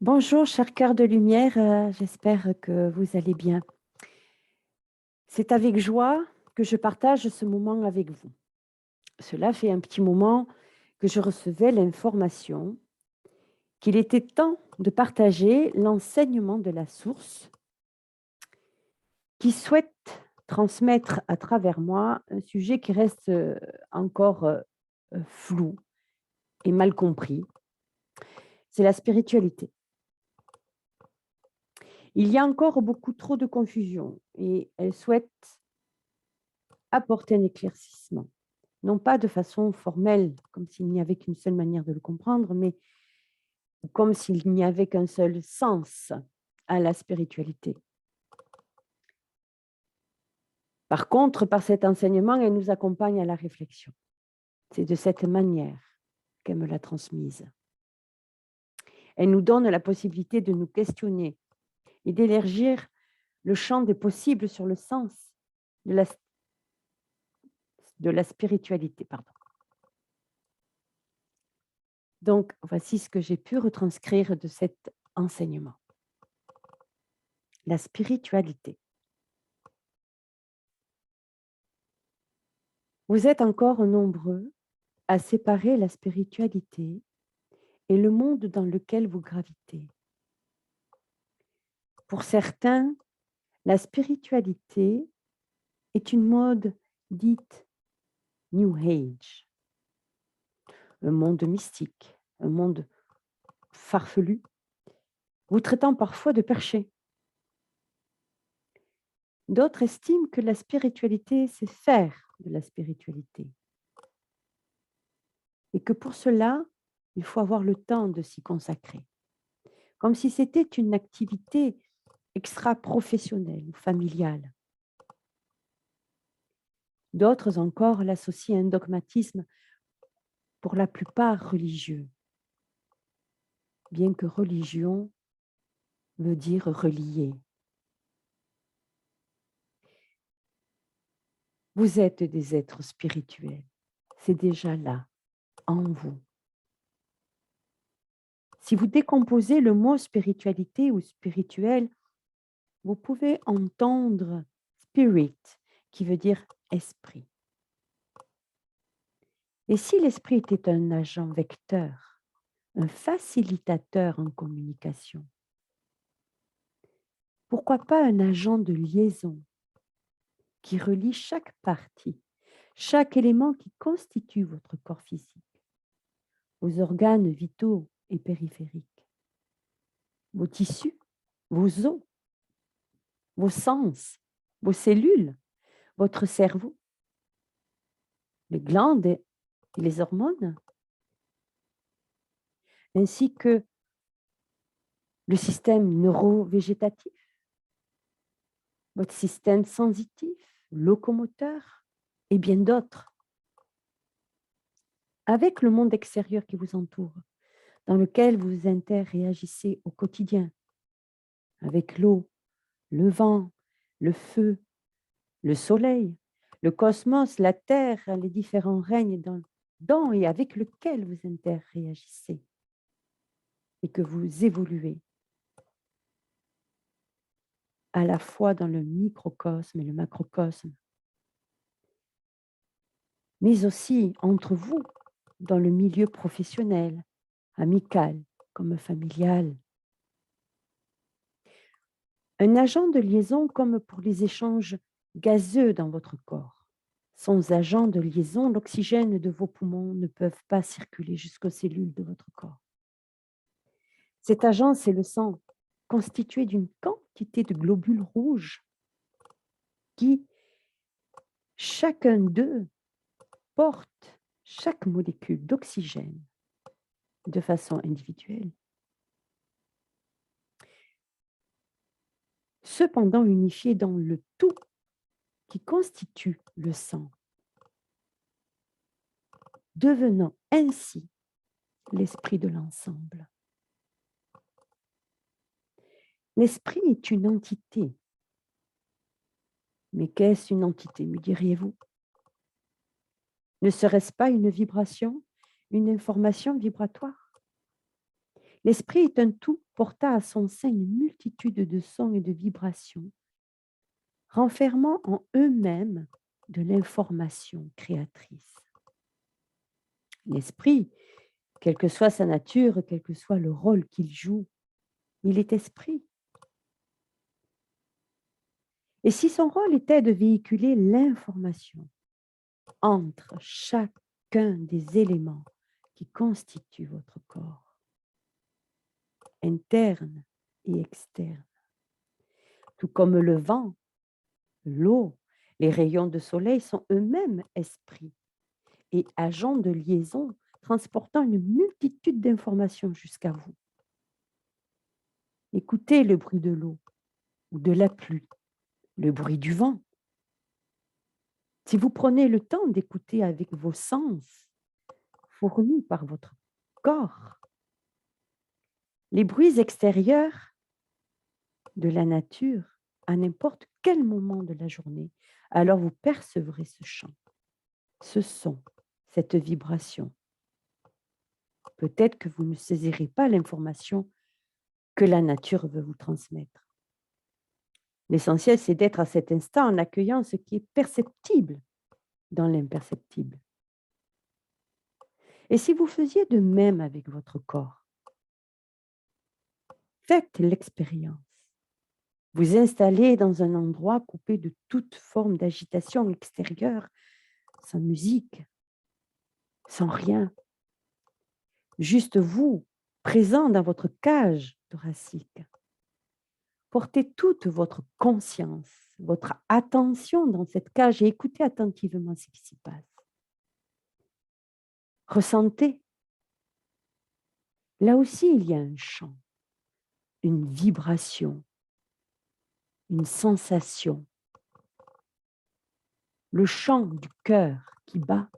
Bonjour, cher cœur de lumière, j'espère que vous allez bien. C'est avec joie que je partage ce moment avec vous. Cela fait un petit moment que je recevais l'information qu'il était temps de partager l'enseignement de la source qui souhaite transmettre à travers moi un sujet qui reste encore flou et mal compris. C'est la spiritualité. Il y a encore beaucoup trop de confusion et elle souhaite apporter un éclaircissement. Non pas de façon formelle, comme s'il n'y avait qu'une seule manière de le comprendre, mais comme s'il n'y avait qu'un seul sens à la spiritualité. Par contre, par cet enseignement, elle nous accompagne à la réflexion. C'est de cette manière qu'elle me l'a transmise. Elle nous donne la possibilité de nous questionner et d'élargir le champ des possibles sur le sens de la spiritualité. Pardon. Donc, voici ce que j'ai pu retranscrire de cet enseignement. La spiritualité. Vous êtes encore nombreux à séparer la spiritualité et le monde dans lequel vous gravitez. Pour certains, la spiritualité est une mode dite New Age, un monde mystique, un monde farfelu, vous traitant parfois de perché. D'autres estiment que la spiritualité, c'est faire de la spiritualité. Et que pour cela, il faut avoir le temps de s'y consacrer. Comme si c'était une activité extra-professionnelle ou familiale. D'autres encore l'associent à un dogmatisme pour la plupart religieux, bien que religion veut dire relier. Vous êtes des êtres spirituels, c'est déjà là, en vous. Si vous décomposez le mot spiritualité ou spirituel, vous pouvez entendre spirit, qui veut dire esprit. Et si l'esprit était un agent vecteur, un facilitateur en communication, pourquoi pas un agent de liaison qui relie chaque partie, chaque élément qui constitue votre corps physique, vos organes vitaux et périphériques, vos tissus, vos os, vos sens, vos cellules, votre cerveau, les glandes et les hormones, ainsi que le système neurovégétatif, votre système sensitif, locomoteur et bien d'autres, avec le monde extérieur qui vous entoure, dans lequel vous interréagissez au quotidien, avec l'eau, le vent, le feu, le soleil, le cosmos, la terre, les différents règnes dans et avec lesquels vous interréagissez et que vous évoluez à la fois dans le microcosme et le macrocosme, mais aussi entre vous dans le milieu professionnel, amical comme familial. Un agent de liaison comme pour les échanges gazeux dans votre corps. Sans agent de liaison, l'oxygène de vos poumons ne peuvent pas circuler jusqu'aux cellules de votre corps. Cet agent, c'est le sang, constitué d'une quantité de globules rouges qui, chacun d'eux, porte chaque molécule d'oxygène de façon individuelle, cependant unifié dans le tout qui constitue le sang, devenant ainsi l'esprit de l'ensemble. L'esprit est une entité. Mais qu'est-ce une entité, me diriez-vous? Ne serait-ce pas une vibration, une information vibratoire? L'esprit est un tout portant à son sein une multitude de sons et de vibrations, renfermant en eux-mêmes de l'information créatrice. L'esprit, quelle que soit sa nature, quel que soit le rôle qu'il joue, il est esprit. Et si son rôle était de véhiculer l'information entre chacun des éléments qui constituent votre corps, interne et externe, tout comme le vent, l'eau, les rayons de soleil sont eux-mêmes esprits et agents de liaison transportant une multitude d'informations jusqu'à vous. Écoutez le bruit de l'eau ou de la pluie, le bruit du vent. Si vous prenez le temps d'écouter avec vos sens fournis par votre corps, les bruits extérieurs de la nature à n'importe quel moment de la journée, alors vous percevrez ce chant, ce son, cette vibration. Peut-être que vous ne saisirez pas l'information que la nature veut vous transmettre. L'essentiel, c'est d'être à cet instant en accueillant ce qui est perceptible dans l'imperceptible. Et si vous faisiez de même avec votre corps, faites l'expérience. Vous installez dans un endroit coupé de toute forme d'agitation extérieure, sans musique, sans rien. Juste vous, présent dans votre cage thoracique. Portez toute votre conscience, votre attention dans cette cage et écoutez attentivement ce qui s'y passe. Ressentez. Là aussi, il y a un chant, une vibration, une sensation. Le chant du cœur qui bat,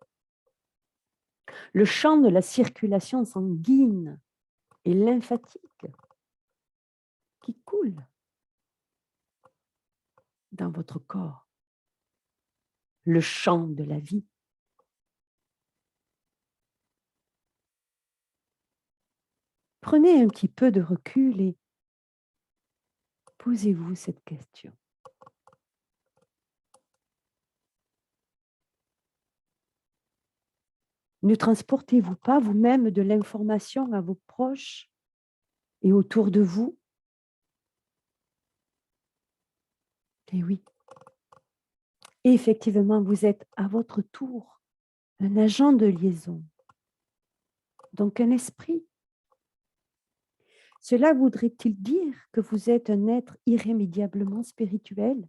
le chant de la circulation sanguine et lymphatique qui coule dans votre corps, le chant de la vie. Prenez un petit peu de recul et posez-vous cette question. Ne transportez-vous pas vous-même de l'information à vos proches et autour de vous? Eh oui. Et effectivement, vous êtes à votre tour un agent de liaison, donc un esprit. Cela voudrait-il dire que vous êtes un être irrémédiablement spirituel?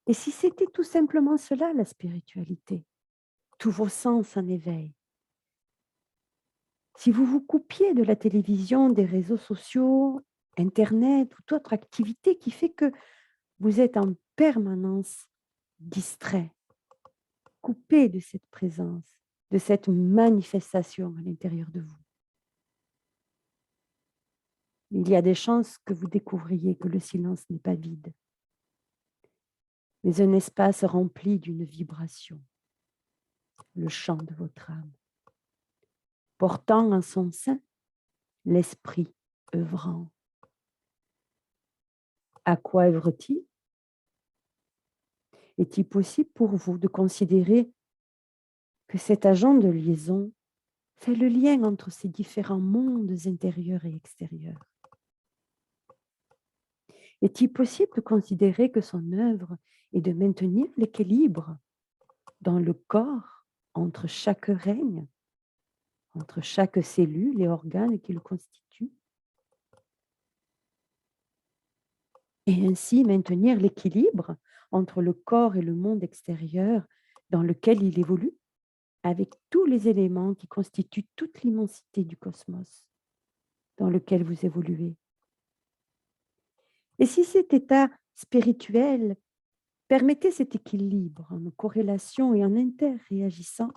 Et si c'était tout simplement cela, la spiritualité, tous vos sens en éveil? Si vous vous coupiez de la télévision, des réseaux sociaux, Internet ou toute autre activité qui fait que vous êtes en permanence distrait, coupé de cette présence, de cette manifestation à l'intérieur de vous. Il y a des chances que vous découvriez que le silence n'est pas vide, mais un espace rempli d'une vibration, le chant de votre âme, portant en son sein l'esprit œuvrant. À quoi œuvre-t-il? Est-il possible pour vous de considérer que cet agent de liaison fait le lien entre ces différents mondes intérieurs et extérieurs? Est-il possible de considérer que son œuvre est de maintenir l'équilibre dans le corps entre chaque règne, entre chaque cellule et organe qui le constituent, et ainsi maintenir l'équilibre entre le corps et le monde extérieur dans lequel il évolue, avec tous les éléments qui constituent toute l'immensité du cosmos dans lequel vous évoluez? Et si cet état spirituel permettait cet équilibre en corrélation et en interréagissant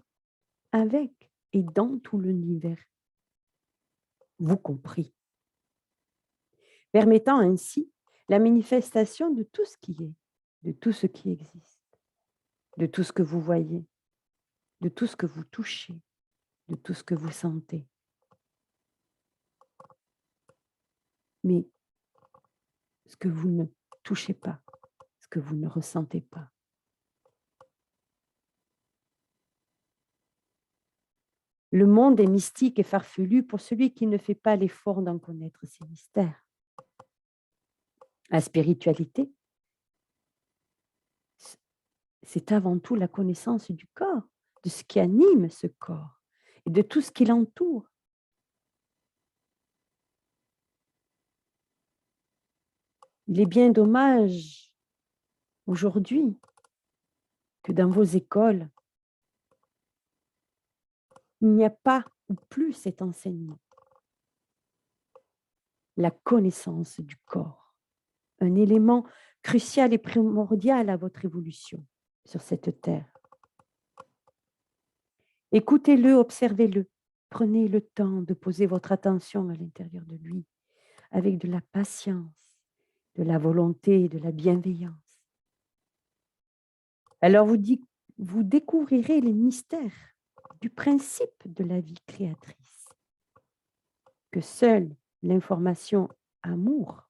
avec et dans tout l'univers, vous compris, permettant ainsi la manifestation de tout ce qui est, de tout ce qui existe, de tout ce que vous voyez, de tout ce que vous touchez, de tout ce que vous sentez. mais ce que vous ne touchez pas, ce que vous ne ressentez pas. Le monde est mystique et farfelu pour celui qui ne fait pas l'effort d'en connaître ses mystères. La spiritualité, c'est avant tout la connaissance du corps, de ce qui anime ce corps et de tout ce qui l'entoure. Il est bien dommage aujourd'hui que dans vos écoles, il n'y a pas ou plus cet enseignement. La connaissance du corps, un élément crucial et primordial à votre évolution sur cette terre. Écoutez-le, observez-le. Prenez le temps de poser votre attention à l'intérieur de lui avec de la patience, de la volonté et de la bienveillance. Alors vous découvrirez les mystères du principe de la vie créatrice, que seule l'information amour,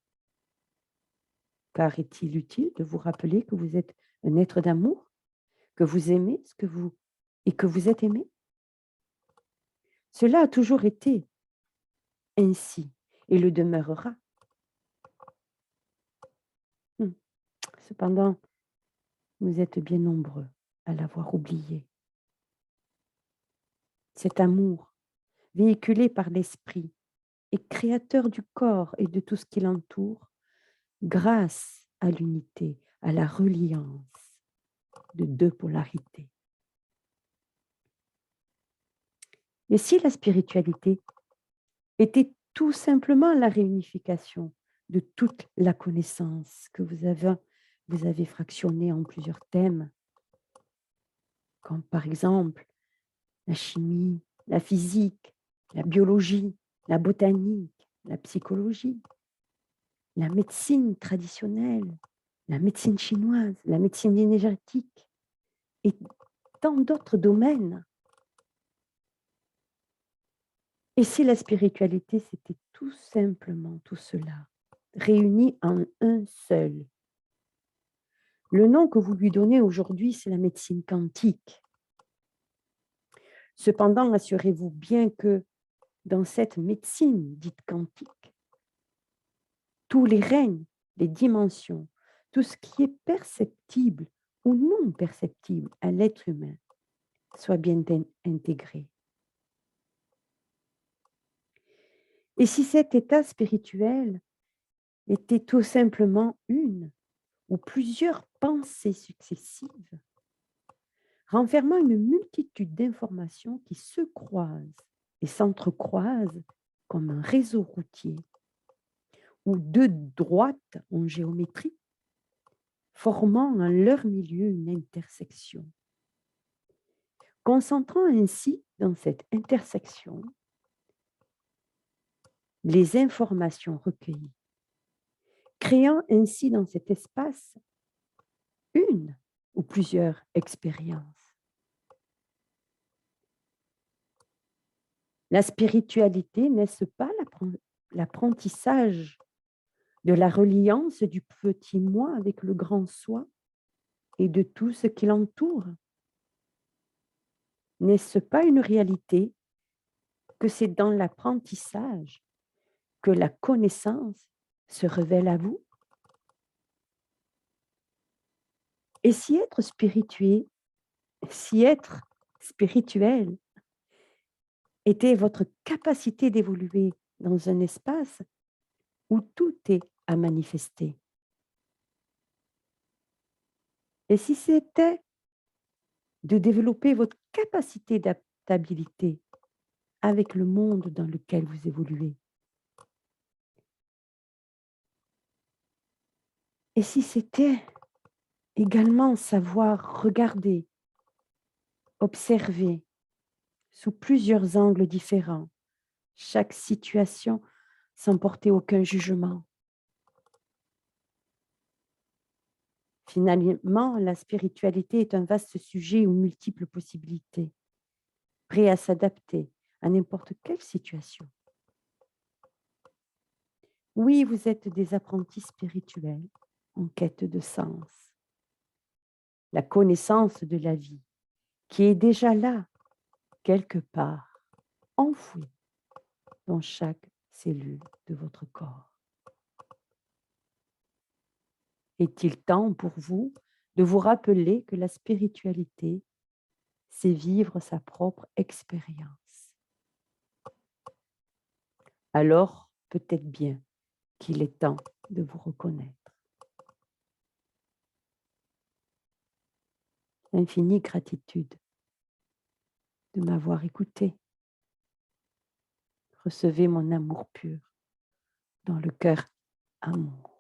car est-il utile de vous rappeler que vous êtes un être d'amour, que vous aimez ce que vous et que vous êtes aimé? Cela a toujours été ainsi et le demeurera. Cependant, vous êtes bien nombreux à l'avoir oublié. Cet amour, véhiculé par l'esprit, est créateur du corps et de tout ce qui l'entoure, grâce à l'unité, à la reliance de deux polarités. Et si la spiritualité était tout simplement la réunification de toute la connaissance que vous avez fractionnée en plusieurs thèmes, comme par exemple la chimie, la physique, la biologie, la botanique, la psychologie, la médecine traditionnelle, la médecine chinoise, la médecine énergétique et tant d'autres domaines. Et si la spiritualité, c'était tout simplement tout cela, réuni en un seul. Le nom que vous lui donnez aujourd'hui, c'est la médecine quantique. Cependant, assurez-vous bien que dans cette médecine dite quantique, tous les règnes, les dimensions, tout ce qui est perceptible ou non perceptible à l'être humain soit bien intégré. Et si cet état spirituel était tout simplement une ou plusieurs pensées successives, renfermant une multitude d'informations qui se croisent et s'entrecroisent comme un réseau routier ou deux droites en géométrie, formant en leur milieu une intersection. Concentrant ainsi dans cette intersection les informations recueillies, créant ainsi dans cet espace une ou plusieurs expériences. La spiritualité, n'est-ce pas l'apprentissage de la reliance du petit moi avec le grand soi et de tout ce qui l'entoure? N'est-ce pas une réalité que c'est dans l'apprentissage que la connaissance se révèle à vous? Et si être spirituel était votre capacité d'évoluer dans un espace où tout est à manifester? Et si c'était de développer votre capacité d'adaptabilité avec le monde dans lequel vous évoluez? Et si c'était également savoir regarder, observer sous plusieurs angles différents chaque situation sans porter aucun jugement? Finalement, la spiritualité est un vaste sujet aux multiples possibilités, prêt à s'adapter à n'importe quelle situation. Oui, vous êtes des apprentis spirituels en quête de sens, la connaissance de la vie qui est déjà là, quelque part, enfouie dans chaque cellule de votre corps. Est-il temps pour vous de vous rappeler que la spiritualité, c'est vivre sa propre expérience? Alors, peut-être bien qu'il est temps de vous reconnaître. Infinie gratitude de m'avoir écouté. Recevez mon amour pur dans le cœur amour.